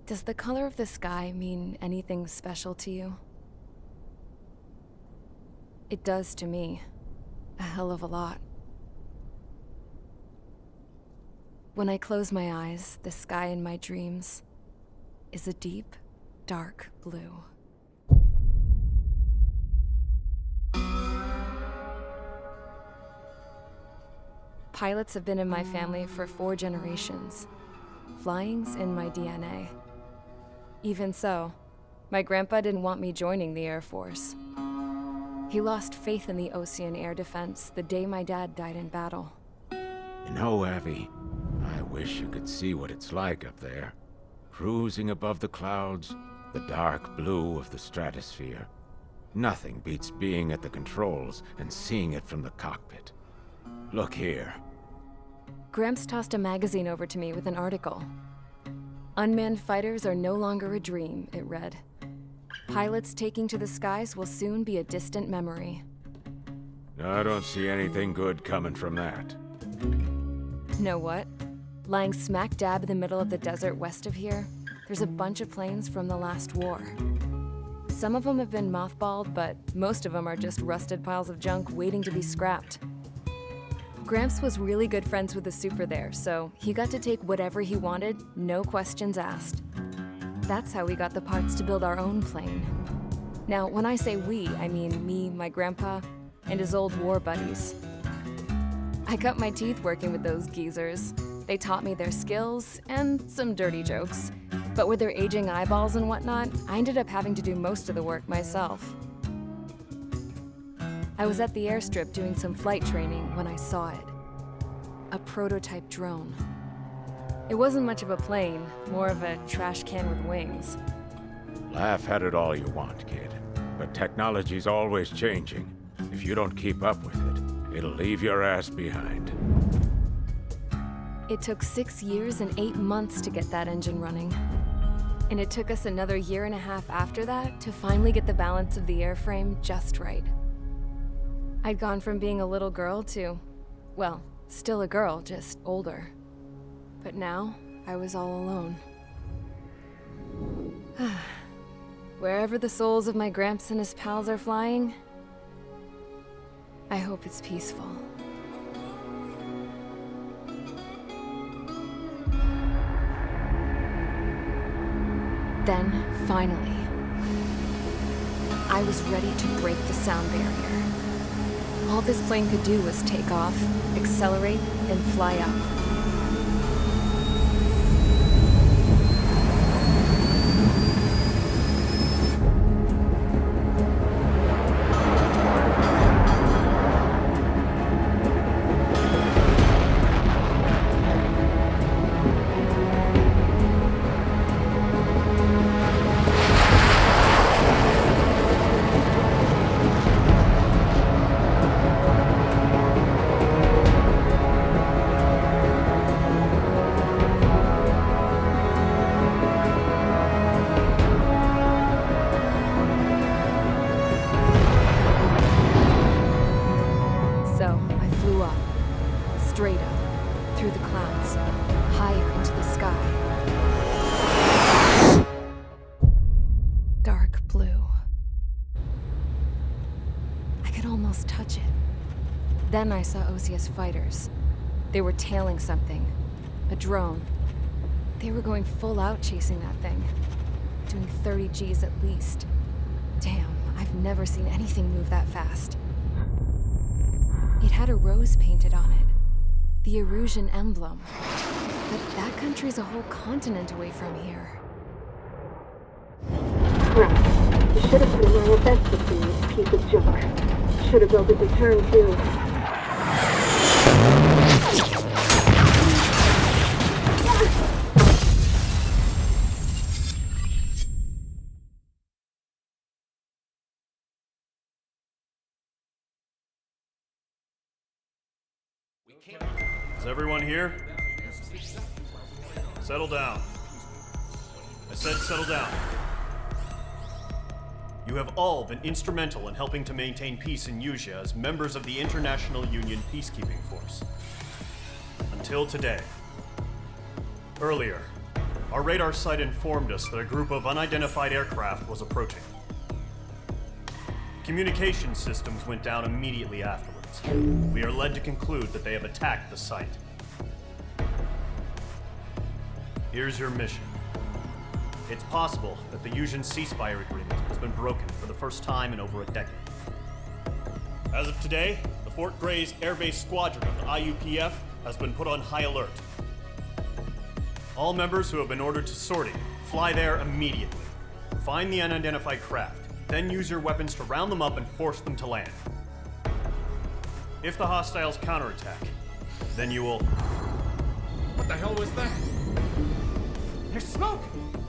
Does the color of the sky mean anything special to you? It does to me. A hell of a lot. When I close my eyes, the sky in my dreams is a deep, dark blue. Pilots have been in my family for 4 generations. Flying's in my DNA. Even so, my grandpa didn't want me joining the Air Force. He lost faith in the Ocean Air Defense the day my dad died in battle. You know, Abby, I wish you could see what it's like up there. Cruising above the clouds, the dark blue of the stratosphere. Nothing beats being at the controls and seeing it from the cockpit. Look here. Gramps tossed a magazine over to me with an article. Unmanned fighters are no longer a dream, it read. Pilots taking to the skies will soon be a distant memory. I don't see anything good coming from that. Know what? Lying smack dab in the middle of the desert west of here, there's a bunch of planes from the last war. Some of them have been mothballed, but most of them are just rusted piles of junk waiting to be scrapped. Gramps was really good friends with the super there, so he got to take whatever he wanted, no questions asked. That's how we got the parts to build our own plane. Now, when I say we, I mean me, my grandpa, and his old war buddies. I cut my teeth working with those geezers. They taught me their skills and some dirty jokes. But with their aging eyeballs and whatnot, I ended up having to do most of the work myself. I was at the airstrip doing some flight training when I saw it. A prototype drone. It wasn't much of a plane, more of a trash can with wings. Laugh at it all you want, kid. But technology's always changing. If you don't keep up with it, it'll leave your ass behind. It took 6 years and 8 months to get that engine running. And it took us another 1.5 years after that to finally get the balance of the airframe just right. I'd gone from being a little girl to, well, still a girl, just older. But now, I was all alone. Wherever the souls of my Gramps and his pals are flying, I hope it's peaceful. Then, finally, I was ready to break the sound barrier. All this plane could do was take off, accelerate, and fly up. So, I flew up, straight up, through the clouds, higher into the sky. Dark blue. I could almost touch it. Then I saw OCS fighters. They were tailing something, a drone. They were going full out chasing that thing, doing 30 Gs at least. Damn, I've never seen anything move that fast. It had a rose painted on it, the Erusian emblem. But that country's a whole continent away from here. Crap. You should have put in my event system, this piece of junk. Should have built a return too. Is everyone here? Settle down. I said settle down. You have all been instrumental in helping to maintain peace in Usea as members of the International Union Peacekeeping Force. Until today. Earlier, Our radar site informed us that a group of unidentified aircraft was approaching. Communication systems went down immediately afterwards. We are led to conclude that they have attacked the site. Here's your mission. It's possible that the Yuuzhan ceasefire agreement has been broken for the first time in over a decade. As of today, the Fort Grays Air Base Squadron of the IUPF has been put on high alert. All members who have been ordered to sortie, fly there immediately. Find the unidentified craft, then use your weapons to round them up and force them to land. If the hostiles counterattack, then you will... What the hell was that? There's smoke!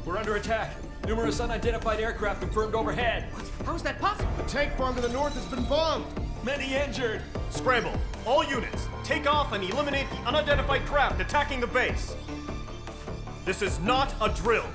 We're under attack. Numerous unidentified aircraft confirmed overhead. What? How is that possible? The tank farm to the north has been bombed! Many injured. Scramble! All units, take off and eliminate the unidentified craft attacking the base! This is not a drill!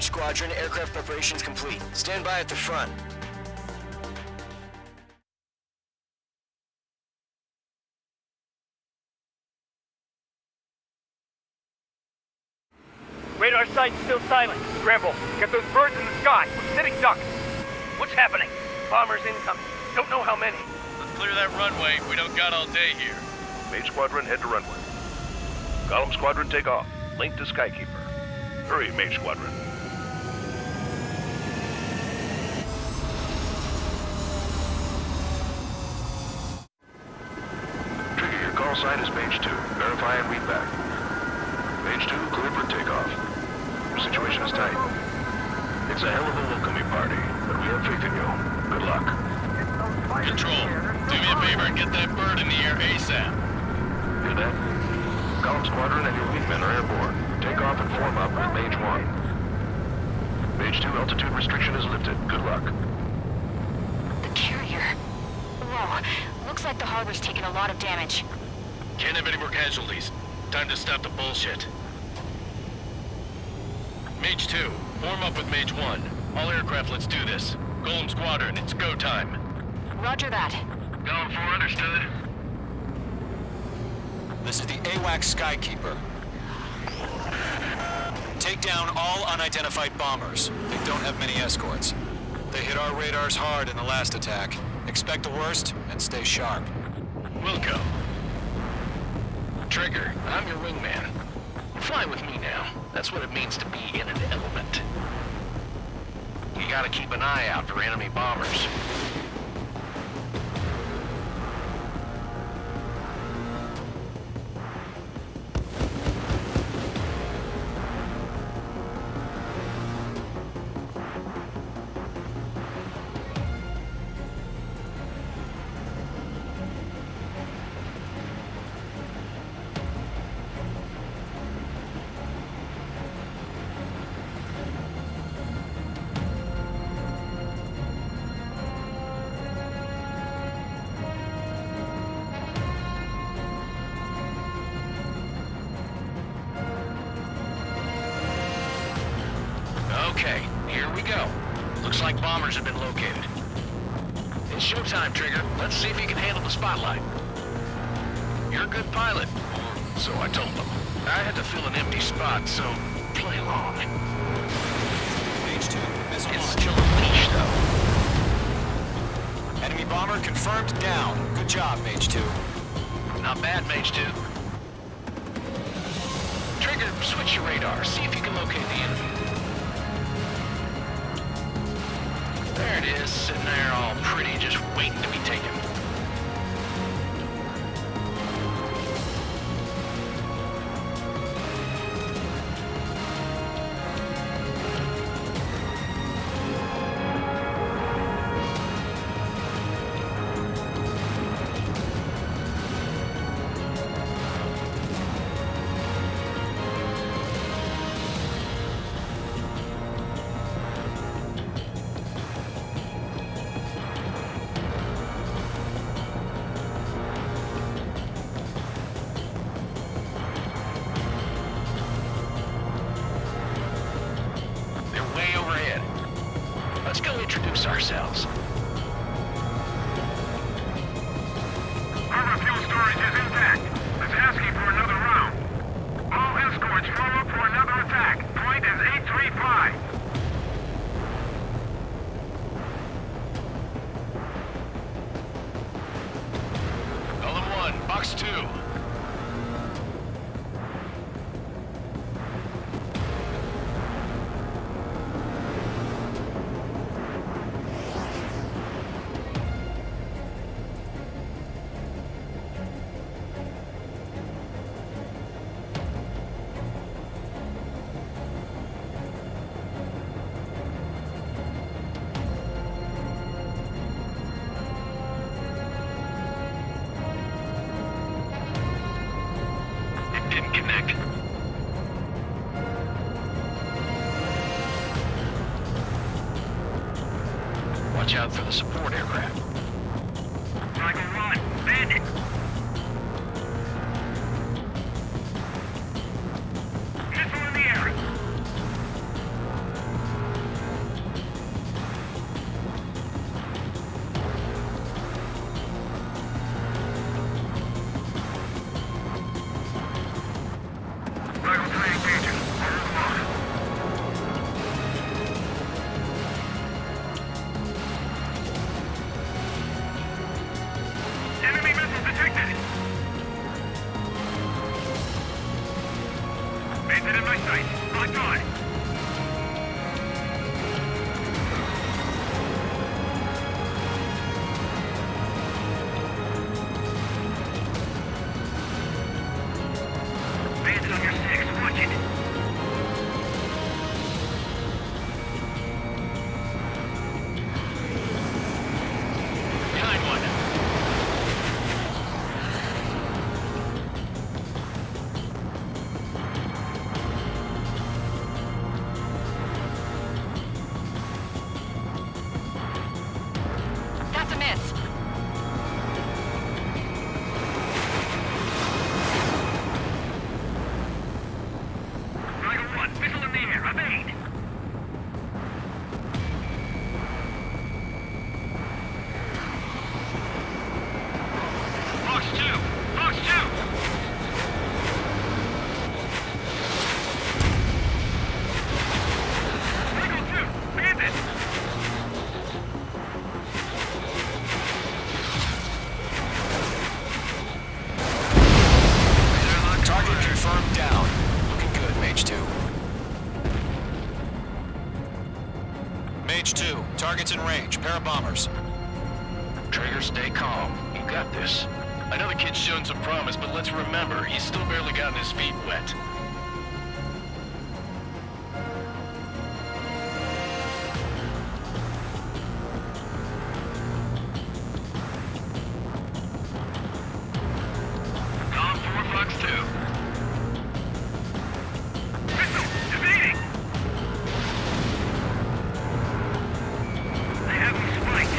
Squadron, aircraft preparations complete. Stand by at the front. Radar site's still silent. Scramble. Get those birds in the sky. We're sitting ducks. What's happening? Bombers incoming. Don't know how many. Let's clear that runway. We don't got all day here. Mage Squadron, head to runway. Column Squadron, take off. Link to Skykeeper. Hurry, Mage Squadron. Trigger, your call sign is Mage 2. Verify and read back. Mage 2, clear for takeoff. Situation is tight. It's a hell of a welcoming party, but we have faith in you. Good luck. Control. me a favor and get that bird in the air ASAP. Hear that? Column Squadron and your wingmen are airborne. Take off and form up with Mage 1. Mage 2 altitude restriction is lifted. Good luck. The carrier. Whoa. Looks like the harbor's taken a lot of damage. Can't have any more casualties. Time to stop the bullshit. Mage 2, form up with Mage 1. All aircraft, let's do this. Golem Squadron, it's go time. Roger that. Going for understood. This is the AWACS Skykeeper. Take down all unidentified bombers. They don't have many escorts. They hit our radars hard in the last attack. Expect the worst and stay sharp. Wilco. Trigger, I'm your wingman. Fly with me now. That's what it means to be in an element. You gotta keep an eye out for enemy bombers. Okay, here we go. Looks like bombers have been located. It's showtime, Trigger. Let's see if you can handle the spotlight. You're a good pilot, or so I told them. I had to fill an empty spot, so play along. Mage 2, missile It's launch. still a leash, though. Enemy bomber confirmed down. Good job, Mage 2. Not bad, Mage 2. Trigger, switch your radar. See if you can locate the enemy. There it is, sitting there all pretty, just waiting to be taken. Let's go introduce ourselves. Our fuel storage is intact. It's asking for another round. All escorts form up for another attack. Point is 835. Column 1, box 2. calm. You got this. I know the kid's shown some promise, but let's remember, he's still barely gotten his feet wet. Tom 4 Fox 2. Evading! They have him spiked.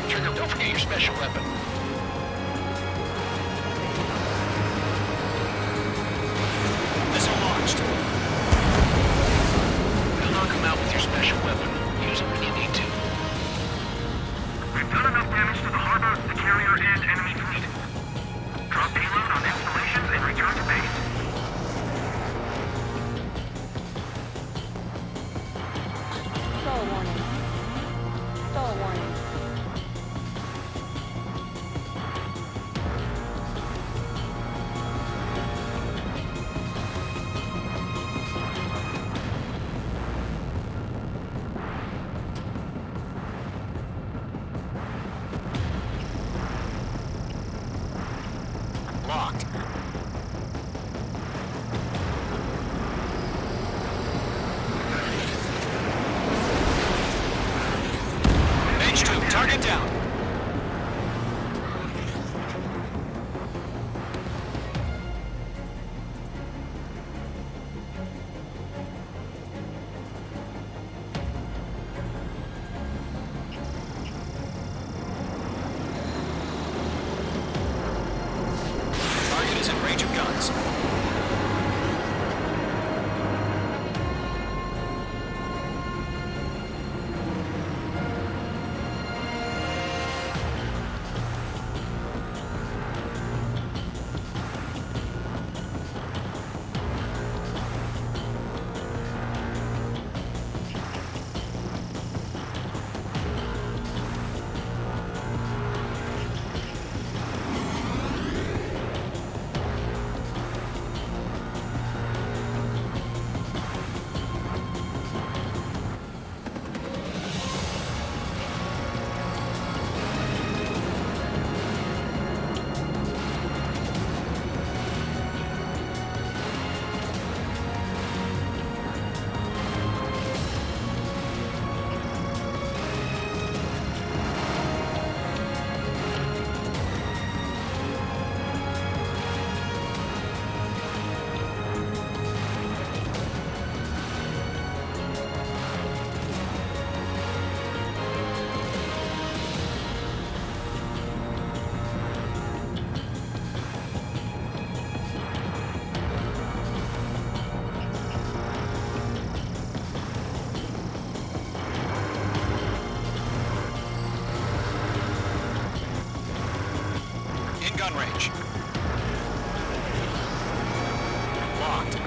Trigger, don't forget your special weapon. Missile launched. You'll knock him out with your special weapon. Use it when you need to. We've done enough damage to the harbor, the carrier, and enemy fleet. Drop payload on installations and return to base. Stall warning. Stall warning. Locked. H2, target down. Target is in range of guns. In gun range. Locked.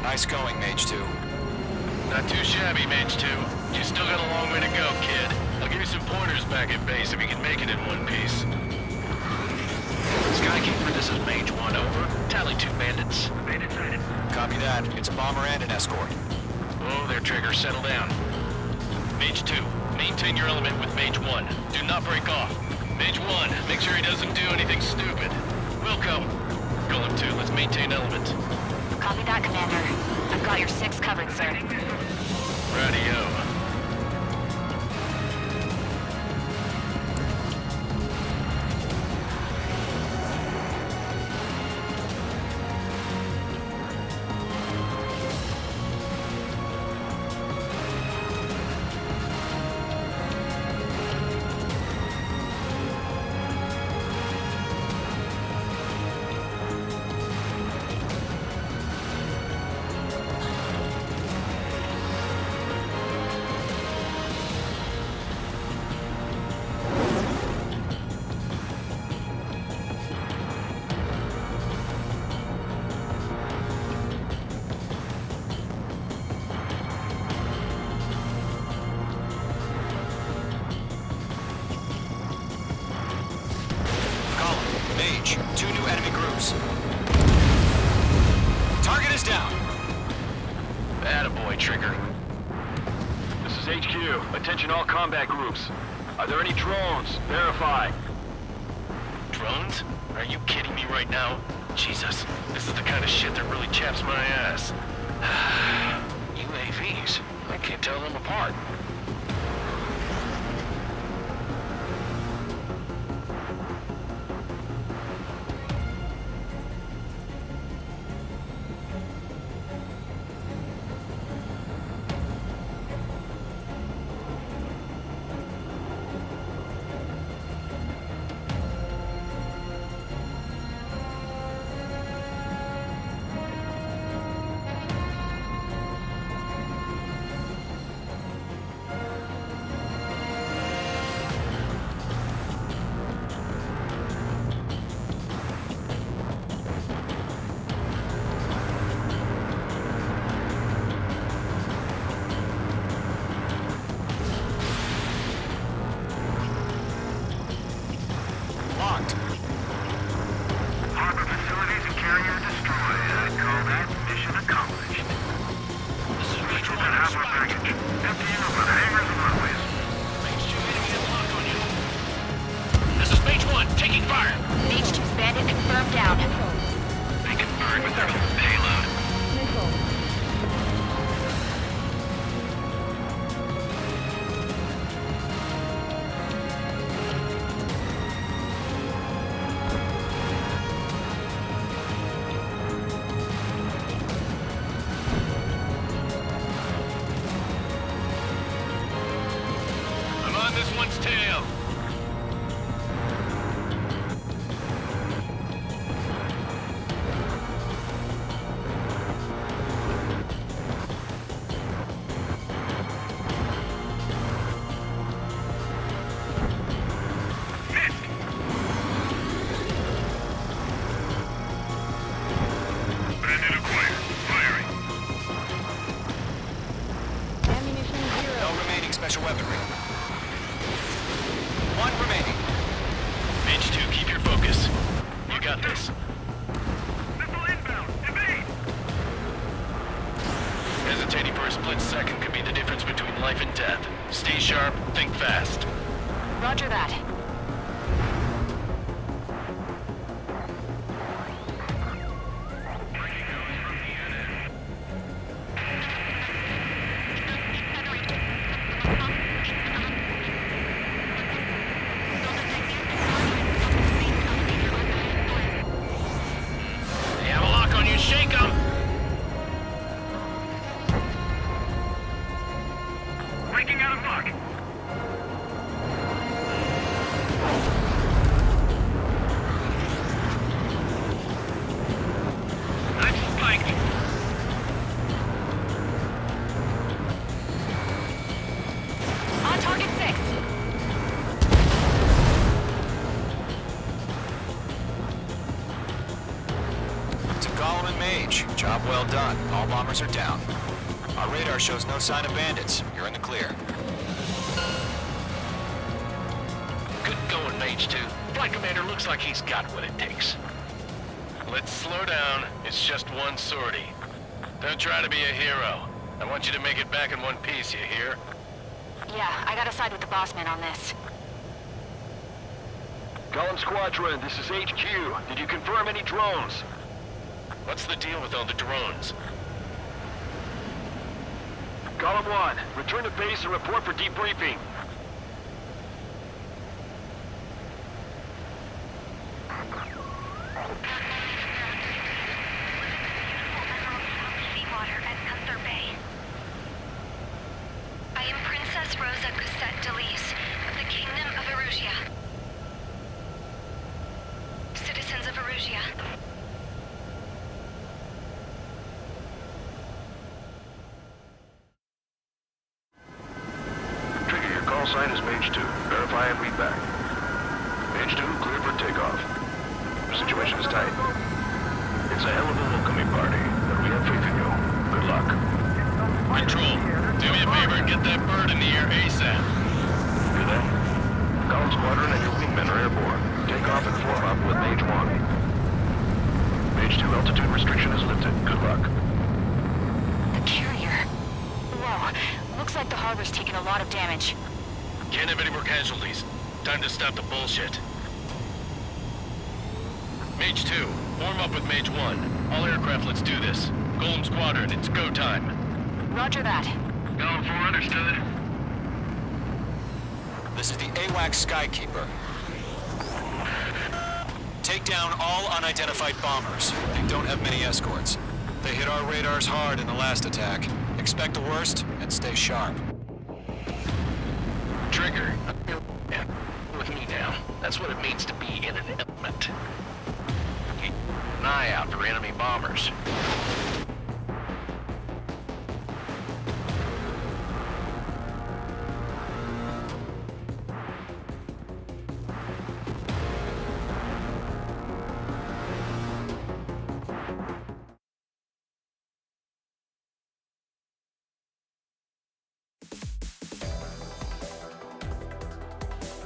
Nice going, Mage 2. Not too shabby, Mage 2. You still got a long way to go, kid. I'll give you some pointers back at base if you can make it in one piece. Skykeeper, this is Mage 1, over. Tally 2 bandits. Bandit sighted. Copy that. It's a bomber and an escort. Oh, there, Trigger, settle down. Mage 2, maintain your element with Mage 1. Do not break off. Mage 1, make sure he doesn't do anything stupid. Wilco, Golem 2, let's maintain element. Copy that, Commander. I've got your 6 covered, sir. Radio. Mage, 2 new enemy groups. Target is down. Attaboy, Trigger. This is HQ. Attention all combat groups. Are there any drones? Verify. Drones? Are you kidding me right now? Jesus, this is the kind of shit that really chaps my ass. UAVs? I can't tell them apart. Special weaponry. 1 remaining. Mage 2, keep your focus. You got this. Missile inbound! Evade! Hesitating for a split second could be the difference between life and death. Stay sharp, think fast. Roger that. Job well done. All bombers are down. Our radar shows no sign of bandits. You're in the clear. Good going, Mage 2. Flight Commander looks like he's got what it takes. Let's slow down. It's just one sortie. Don't try to be a hero. I want you to make it back in one piece, you hear? Yeah, I gotta side with the boss man on this. Column Squadron, this is HQ. Did you confirm any drones? What's the deal with all the drones? Column 1, return to base and report for debriefing. Seawater at Gunther Bay. I am Princess Rosa Cosette Delise of the Kingdom of Erusia. Citizens of Erusia. Trigger, your call sign is Mage 2. Verify and read back. Mage 2, clear for takeoff. The situation is tight. It's a hell of a welcoming party, but we have faith in you. Good luck. Control, do me a favor and get that bird in the air ASAP. Do that? Column Squadron and your wingmen are airborne. Take off and form up with Mage 1. Mage 2 altitude restriction is lifted. Good luck. The carrier. Whoa. Looks like the harbor's taken a lot of damage. Can't have any more casualties. Time to stop the bullshit. Mage 2, form up with Mage 1. All aircraft, let's do this. Golem Squadron, it's go time. Roger that. Golem 4, understood. This is the AWACS Skykeeper. Take down all unidentified bombers. They don't have many escorts. They hit our radars hard in the last attack. Expect the worst and stay sharp. Trigger, yeah, with me now. That's what it means to be in an element. Keep an eye out for enemy bombers.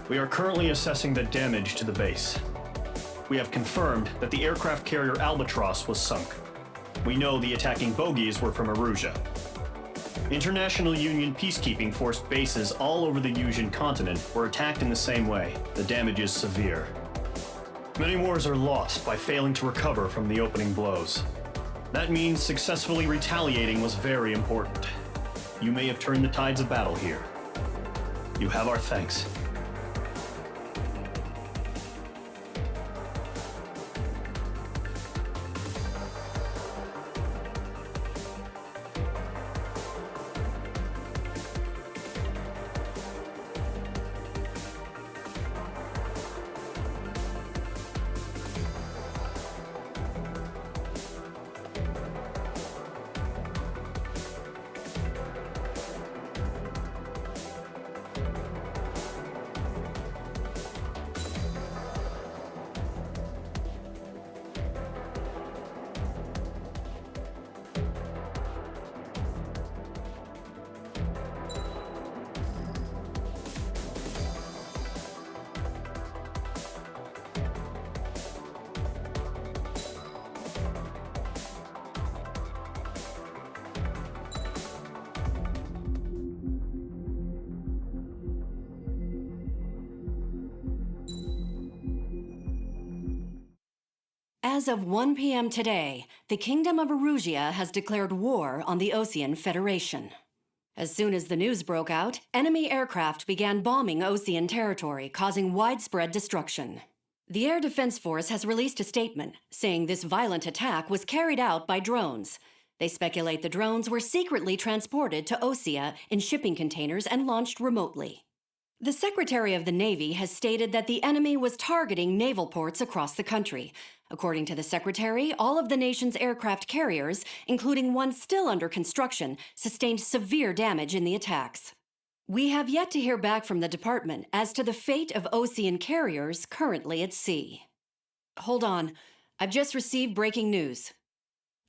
We are currently assessing the damage to the base. We have confirmed that the aircraft carrier Albatross was sunk. We know the attacking bogies were from Erusia. International Union peacekeeping force bases all over the Yusian continent were attacked in the same way. The damage is severe. Many wars are lost by failing to recover from the opening blows. That means successfully retaliating was very important. You may have turned the tides of battle here. You have our thanks. As of 1 p.m. today, the Kingdom of Erusia has declared war on the Osean Federation. As soon as the news broke out, enemy aircraft began bombing Osean territory, causing widespread destruction. The Air Defense Force has released a statement saying this violent attack was carried out by drones. They speculate the drones were secretly transported to Osea in shipping containers and launched remotely. The Secretary of the Navy has stated that the enemy was targeting naval ports across the country. According to the Secretary, all of the nation's aircraft carriers, including one still under construction, sustained severe damage in the attacks. We have yet to hear back from the department as to the fate of Osean carriers currently at sea. Hold on, I've just received breaking news.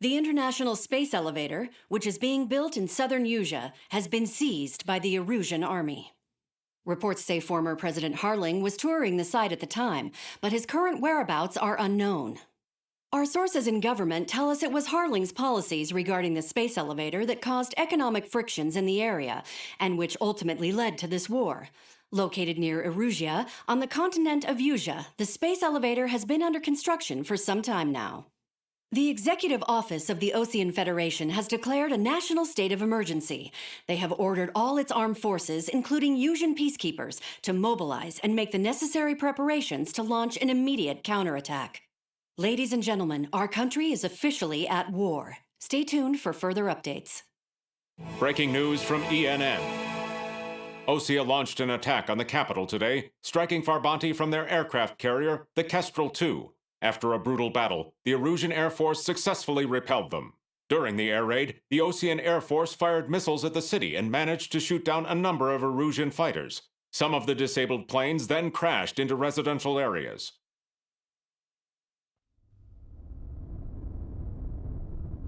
The International Space Elevator, which is being built in southern Yusia, has been seized by the Erusian army. Reports say former President Harling was touring the site at the time, but his current whereabouts are unknown. Our sources in government tell us it was Harling's policies regarding the space elevator that caused economic frictions in the area, and which ultimately led to this war. Located near Erusia, on the continent of Usia, the space elevator has been under construction for some time now. The Executive Office of the Ocean Federation has declared a national state of emergency. They have ordered all its armed forces, including Usian peacekeepers, to mobilize and make the necessary preparations to launch an immediate counterattack. Ladies and gentlemen, our country is officially at war. Stay tuned for further updates. Breaking news from ENN. Osea launched an attack on the capital today, striking Farbanti from their aircraft carrier, the Kestrel II. After a brutal battle, the Erusian Air Force successfully repelled them. During the air raid, the Ocean Air Force fired missiles at the city and managed to shoot down a number of Erusian fighters. Some of the disabled planes then crashed into residential areas.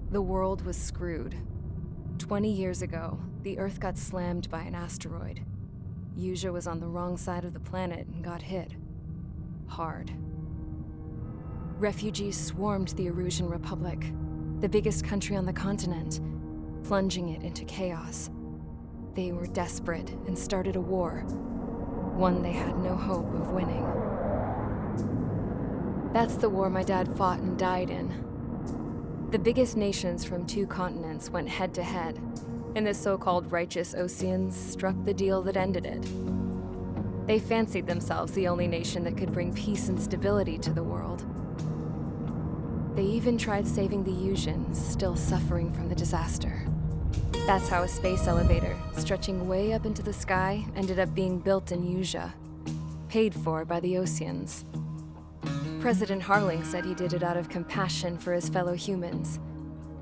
The world was screwed. 20 years ago, the Earth got slammed by an asteroid. Usia was on the wrong side of the planet and got hit. Hard. Refugees swarmed the Erusian Republic, the biggest country on the continent, plunging it into chaos. They were desperate and started a war, one they had no hope of winning. That's the war my dad fought and died in. The biggest nations from 2 continents went head-to-head, and the so-called righteous Oceans struck the deal that ended it. They fancied themselves the only nation that could bring peace and stability to the world. They even tried saving the Usians, still suffering from the disaster. That's how a space elevator, stretching way up into the sky, ended up being built in Usia, paid for by the Oceans. President Harling said he did it out of compassion for his fellow humans.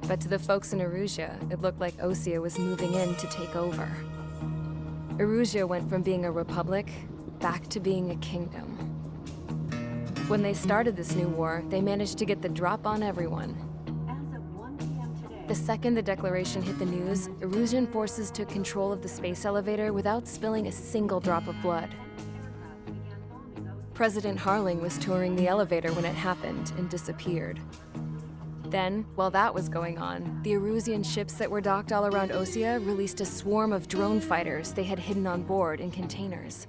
But to the folks in Erusia, it looked like Osea was moving in to take over. Erusia went from being a republic back to being a kingdom. When they started this new war, they managed to get the drop on everyone. The second the declaration hit the news, Erusian forces took control of the space elevator without spilling a single drop of blood. President Harling was touring the elevator when it happened and disappeared. Then, while that was going on, the Erusian ships that were docked all around Osea released a swarm of drone fighters they had hidden on board in containers.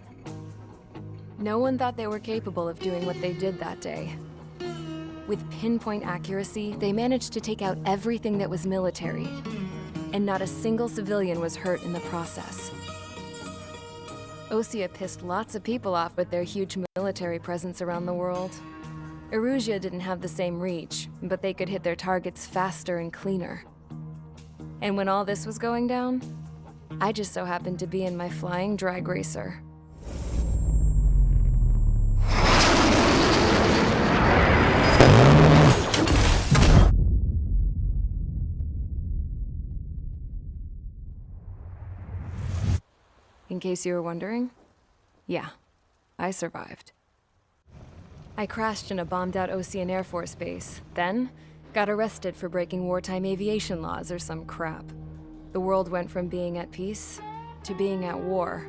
No one thought they were capable of doing what they did that day. With pinpoint accuracy, they managed to take out everything that was military, and not a single civilian was hurt in the process. Osea pissed lots of people off with their huge military presence around the world. Erusia didn't have the same reach, but they could hit their targets faster and cleaner. And when all this was going down, I just so happened to be in my flying drag racer. In case you were wondering, yeah, I survived. I crashed in a bombed-out Ocean Air Force base, then got arrested for breaking wartime aviation laws or some crap. The world went from being at peace to being at war,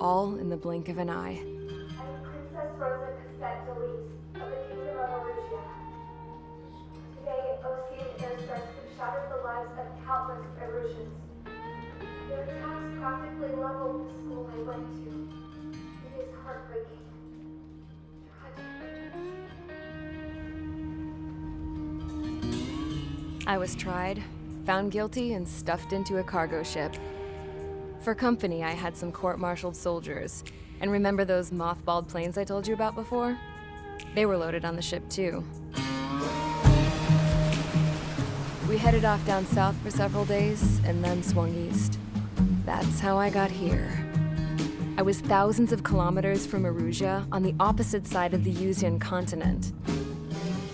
all in the blink of an eye. I'm Princess Rosa Cassette Delise of the Kingdom of Erusia. Today, Ocean airstrikes have shattered the lives of countless Erusians. Their attacks practically leveled the school I went to. It is heartbreaking. I was tried, found guilty, and stuffed into a cargo ship. For company, I had some court-martialed soldiers. And remember those mothballed planes I told you about before? They were loaded on the ship, too. We headed off down south for several days, and then swung east. That's how I got here. I was thousands of kilometers from Erusia, on the opposite side of the Usian continent.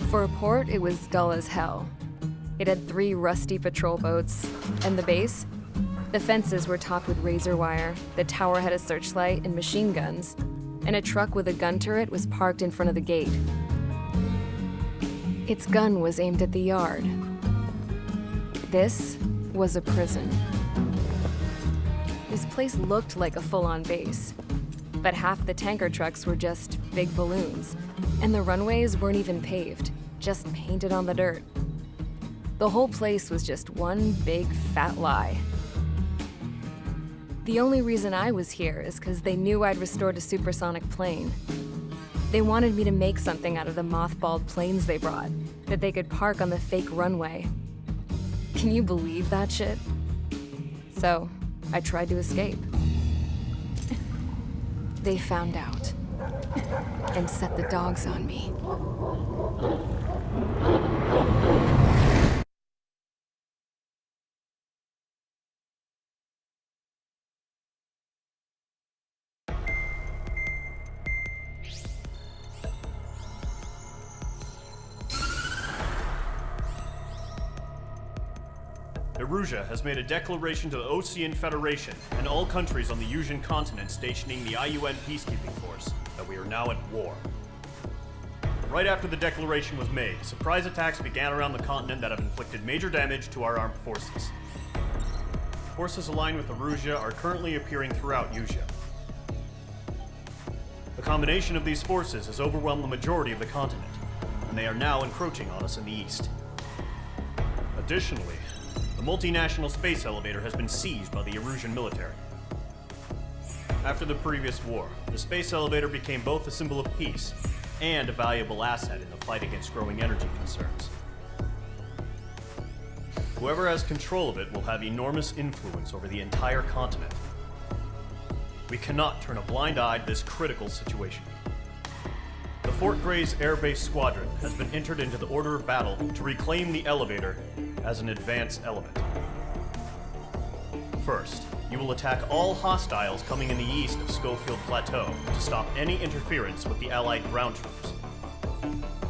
For a port, it was dull as hell. It had 3 rusty patrol boats, and the base? The fences were topped with razor wire, the tower had a searchlight and machine guns, and a truck with a gun turret was parked in front of the gate. Its gun was aimed at the yard. This was a prison. This place looked like a full-on base, but half the tanker trucks were just big balloons, and the runways weren't even paved, just painted on the dirt. The whole place was just one big fat lie. The only reason I was here is because they knew I'd restored a supersonic plane. They wanted me to make something out of the mothballed planes they brought, that they could park on the fake runway. Can you believe that shit? So, I tried to escape. They found out and set the dogs on me. Erusia has made a declaration to the Ocean Federation and all countries on the Usian continent stationing the IUN peacekeeping force that we are now at war. Right after the declaration was made, surprise attacks began around the continent that have inflicted major damage to our armed forces. Forces aligned with Erusia are currently appearing throughout Usia. The combination of these forces has overwhelmed the majority of the continent, and they are now encroaching on us in the east. Additionally, the multinational space elevator has been seized by the Erusian military. After the previous war, the space elevator became both a symbol of peace and a valuable asset in the fight against growing energy concerns. Whoever has control of it will have enormous influence over the entire continent. We cannot turn a blind eye to this critical situation. The Fort Gray's Air Base Squadron has been entered into the order of battle to reclaim the elevator as an advanced element. First, you will attack all hostiles coming in the east of Schofield Plateau to stop any interference with the Allied ground troops.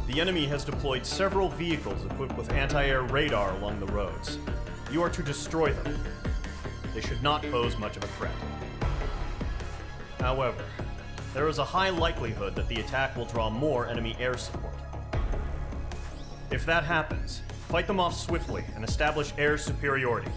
The enemy has deployed several vehicles equipped with anti-air radar along the roads. You are to destroy them. They should not pose much of a threat. However, there is a high likelihood that the attack will draw more enemy air support. If that happens, fight them off swiftly and establish air superiority.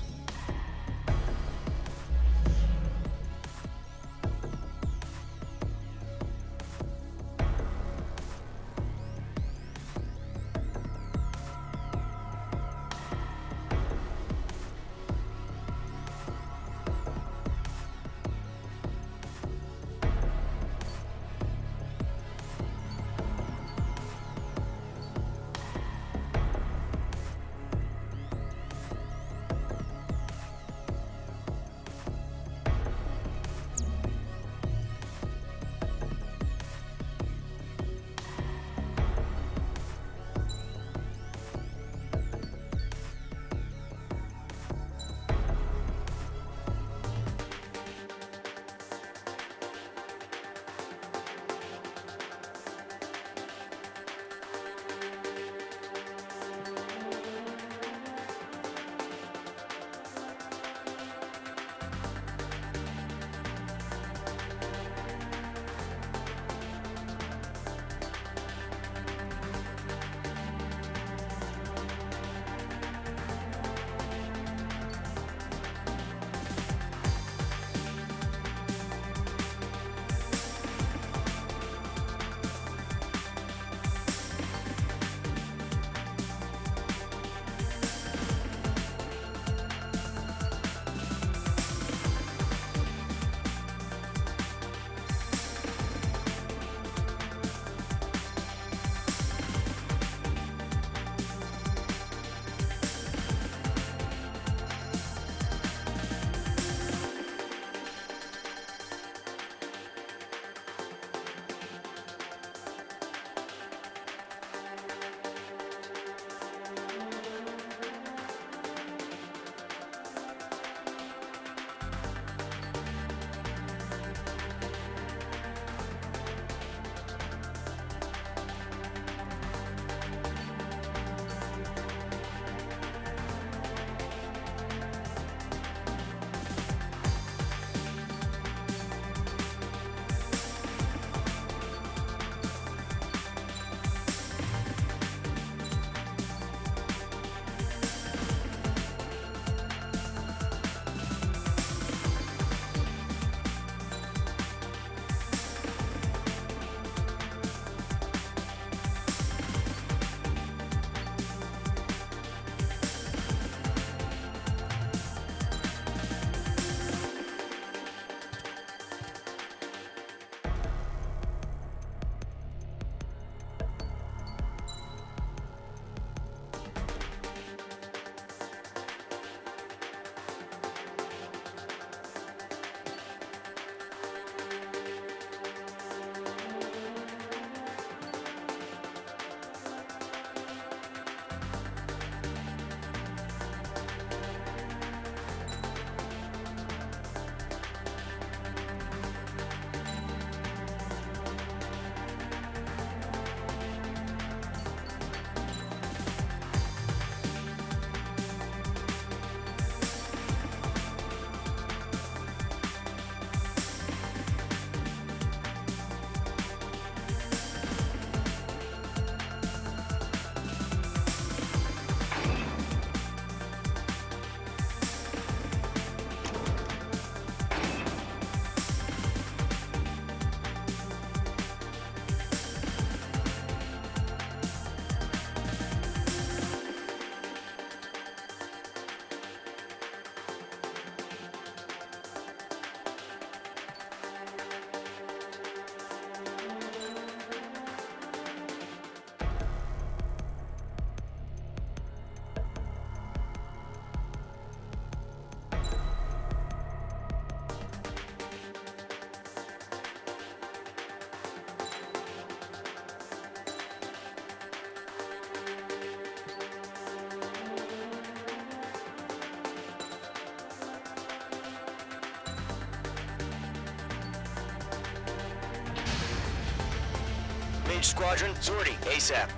Engage squadron. Sortie, ASAP.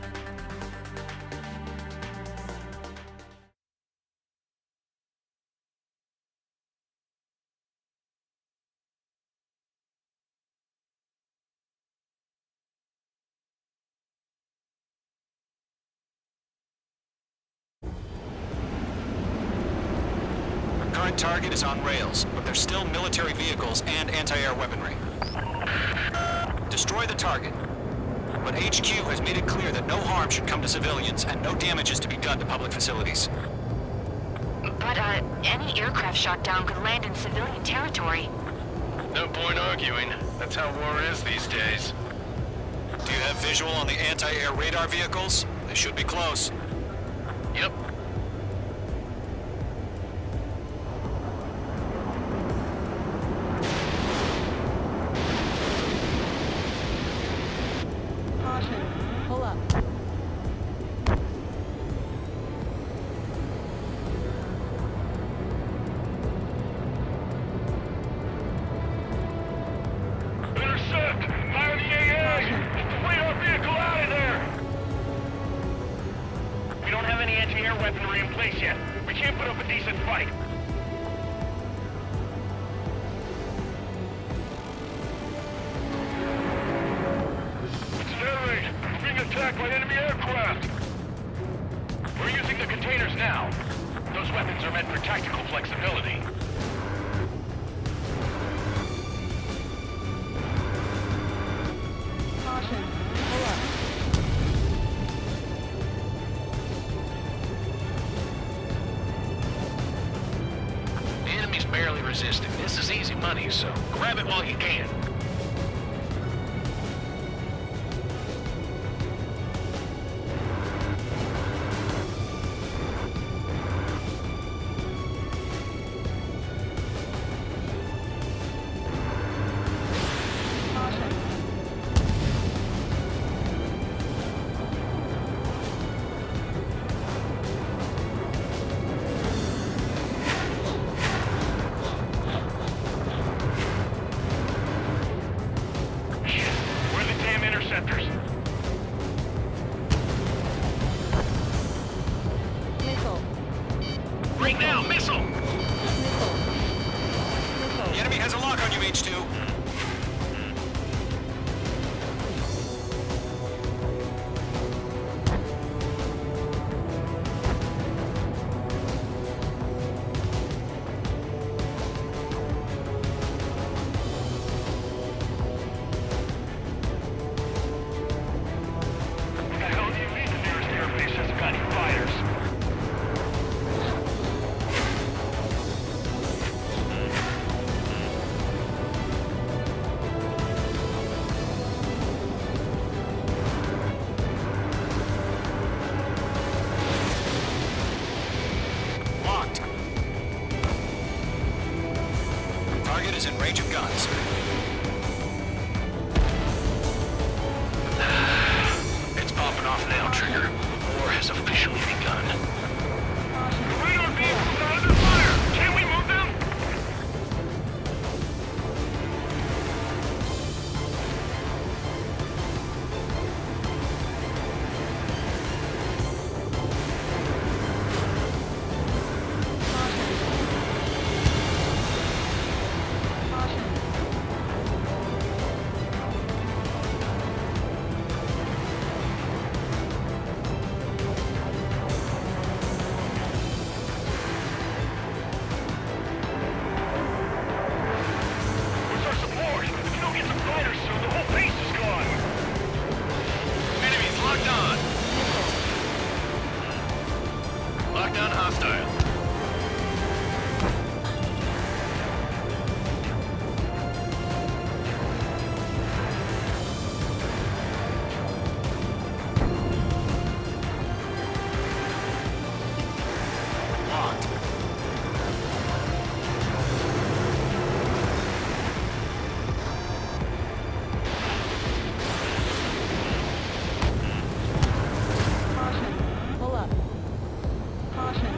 Current target is on rails, but there's still military vehicles and anti-air weaponry. Destroy the target. But HQ has made it clear that no harm should come to civilians and no damage is to be done to public facilities. But, any aircraft shot down could land in civilian territory. No point arguing. That's how war is these days. Do you have visual on the anti-air radar vehicles? They should be close. Yep. Pull up. Intercept! Fire the AA! Flee our vehicle out of there! We don't have any anti-air weaponry in place yet. We can't put up a decent fight. It's an air raid! We're being attacked by enemy aircraft! We're using the containers now. Those weapons are meant for tactical flexibility. Caution. Pull up. The enemy's barely resisting. This is easy money, so grab it while you can. Where are the damn interceptors? Missile. Right now, missile! The enemy has a lock on you, H2. What the hell do you mean the nearest airbase hasn't got any fighters? Locked. Target is in range of guns. It's popping off now, Trigger. War has officially begun. The radar vehicles are under fire! Can we move them? Where's our support? If we don't get some fighters soon, the whole base is gone! Enemies locked on. Lockdown hostile. Locked. Caution. Pull up. Caution.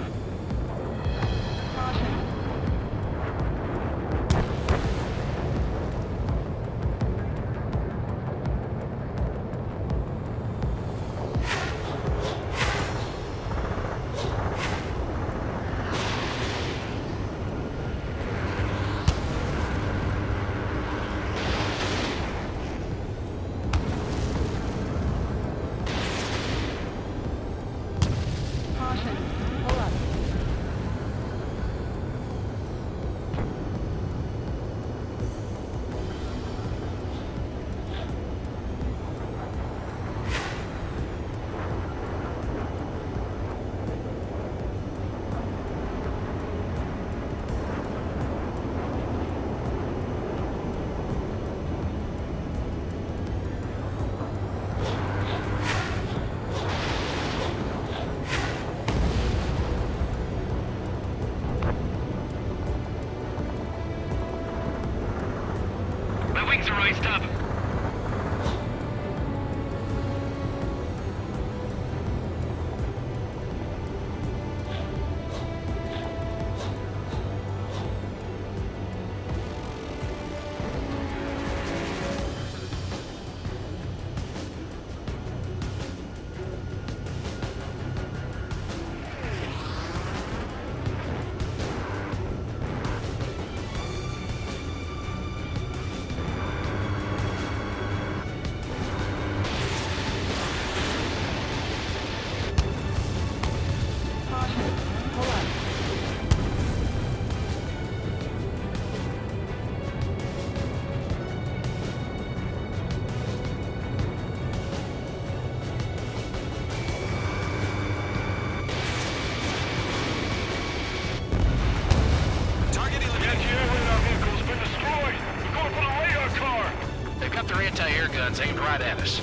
right at us.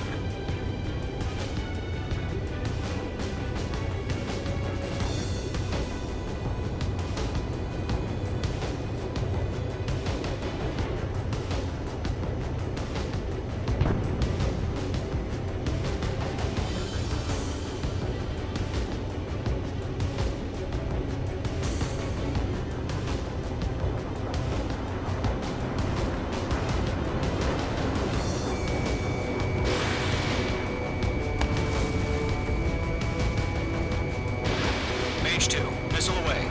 Mage 2, missile away.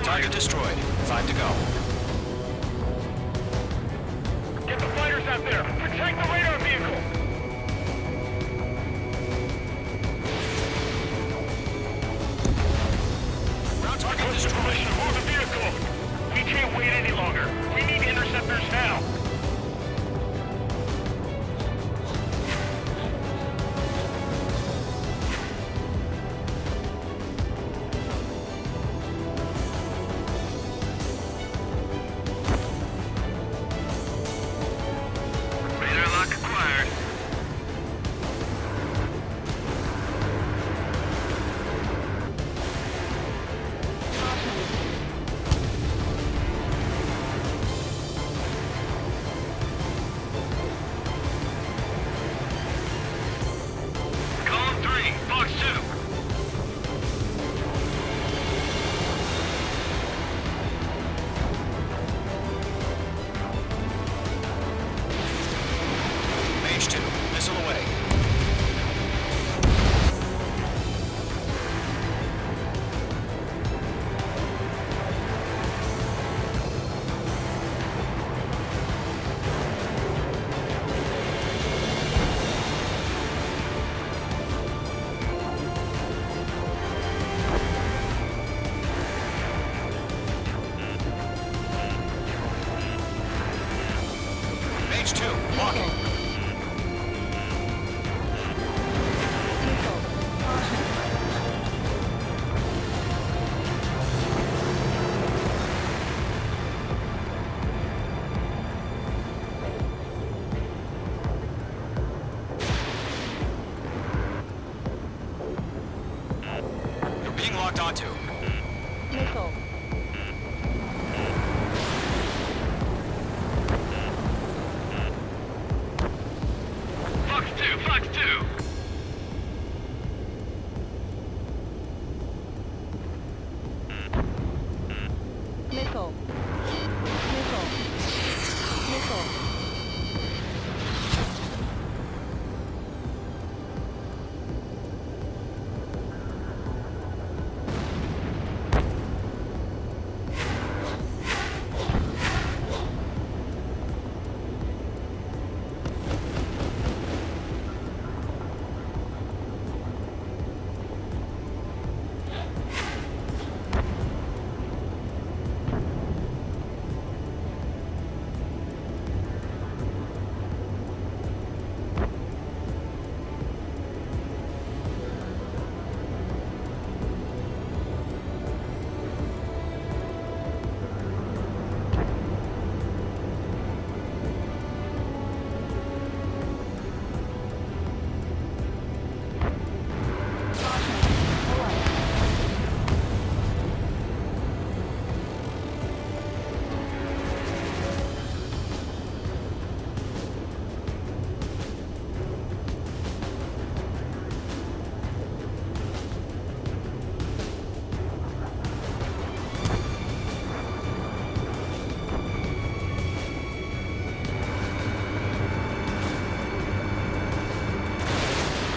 Target destroyed. 5 to go. Get the fighters out there! Protect the radar vehicle! Ground target destroyed. Permission to move the vehicle! We can't wait any longer. We need interceptors now. Radar lock acquired. Column 3, Fox 2. Mage 2, missile away. Mage 2, walking. You're being locked onto. Missile. Fox 2, Fox 2. Missile. Missile. Missile.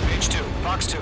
Mage 2, Fox 2.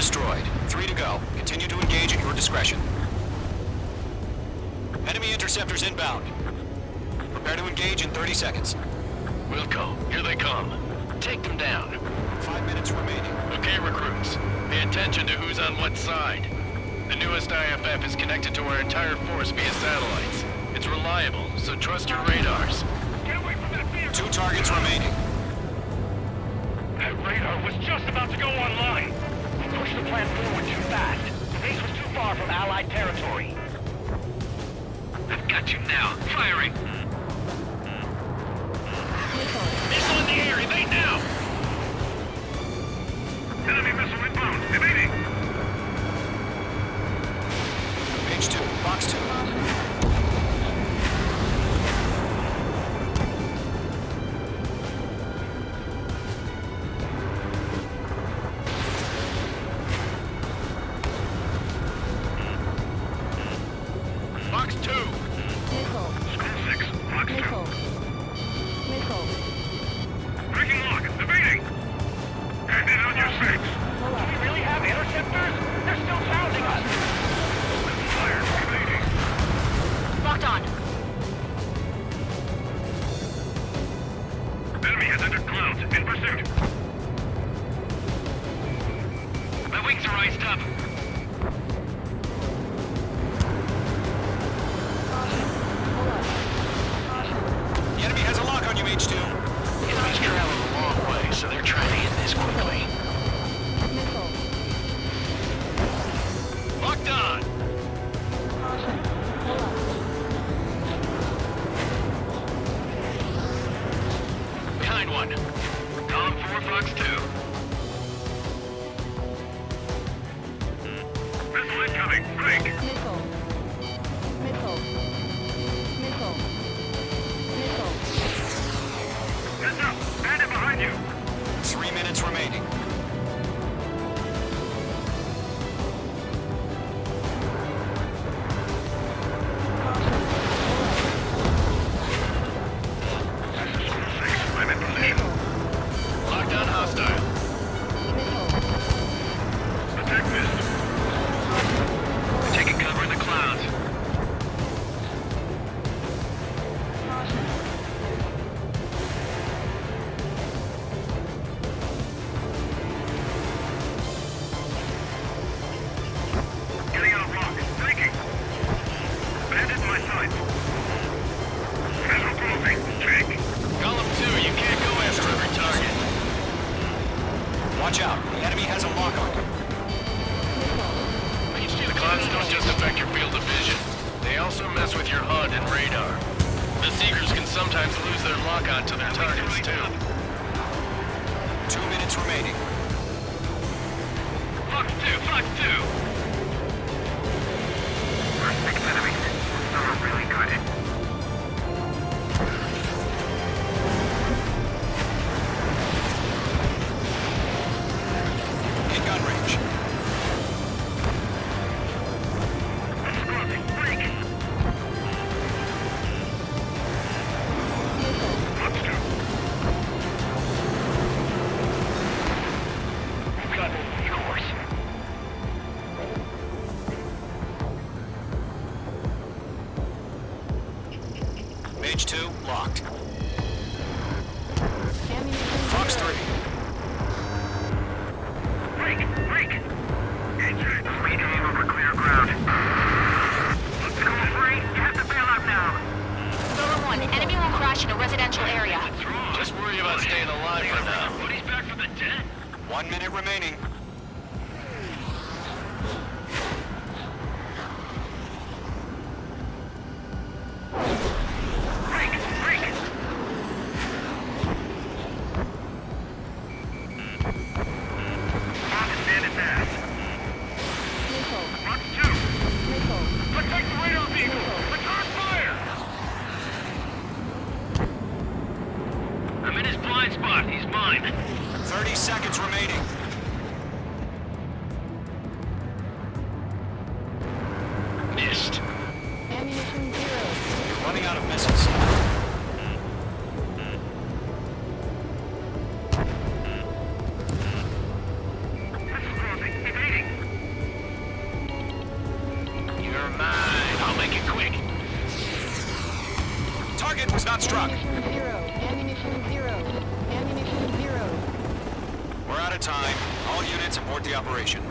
destroyed. 3 to go. Continue to engage at your discretion. Enemy interceptors inbound. Prepare to engage in 30 seconds. Wilco, here they come. Take them down. 5 minutes remaining. Okay, recruits. Pay attention to who's on what side. The newest IFF is connected to our entire force via satellites. It's reliable, so trust your radars. Get away from that vehicle! 2 targets remaining. That radar was just about to go online. We pushed the plan forward too fast. The base was too far from Allied territory. I've got you now. Firing! Missile in the air! Evade now! Enemy missile inbound! Evading! Page 2, box 2. Box 2! Missile. School 6, box 2. Missile. Missile. Breaking lock! Evading! Hand in on your 6! Do we really have interceptors? They're still sounding us! Fire! Evading! Locked on. Enemy has entered clouds. In pursuit. My wings are iced up. The enemy has a lock on you, H2. Enemy's traveling a long way, so they're trying to hit this quickly. Missile. Locked on! Caution. Pull up. Behind one. Column 4, box 2. Missile incoming! Break! Missile. Missile. Missile. Missile. Heads up! Bandit behind you! 3 minutes remaining. I'm in position. Locked on hostile. Attack missed. Taking cover in the clouds. Getting out of block. Breaking. Bandit in my sight. Missile closing. Check. Column 2, you can't go after every target. Watch out. The enemy has a lock on you. The clouds don't just affect your field of vision. They also mess with your HUD and radar. The Seekers can sometimes lose their lock-on to their targets, too. 2 minutes remaining. Fox 2, Fox 2! We're 6 enemies. Some are really good. In gun range. Crossing. Break. Fox 2. We've got the geforce. Mage 2, locked. Ammunition Fox zero. 3. Break! Break! Engine, lead aim over clear ground. Let's go free. You have to bail out now. Rover 1, enemy will crash in a residential area. Just worry about staying alive for now. Buddy's back from the dead? 1 minute remaining. Break! Break! Bandit's ass. Missile. Fox 2. Missile. Protect the radar vehicle. Return fire. I'm in his blind spot. He's mine. 30 seconds remaining. Missed. Ammunition zero. You're running out of missiles. Missile crossing. Evading. Ammunition zero. Ammunition zero. Ammunition zero. We're out of time. All units abort the operation.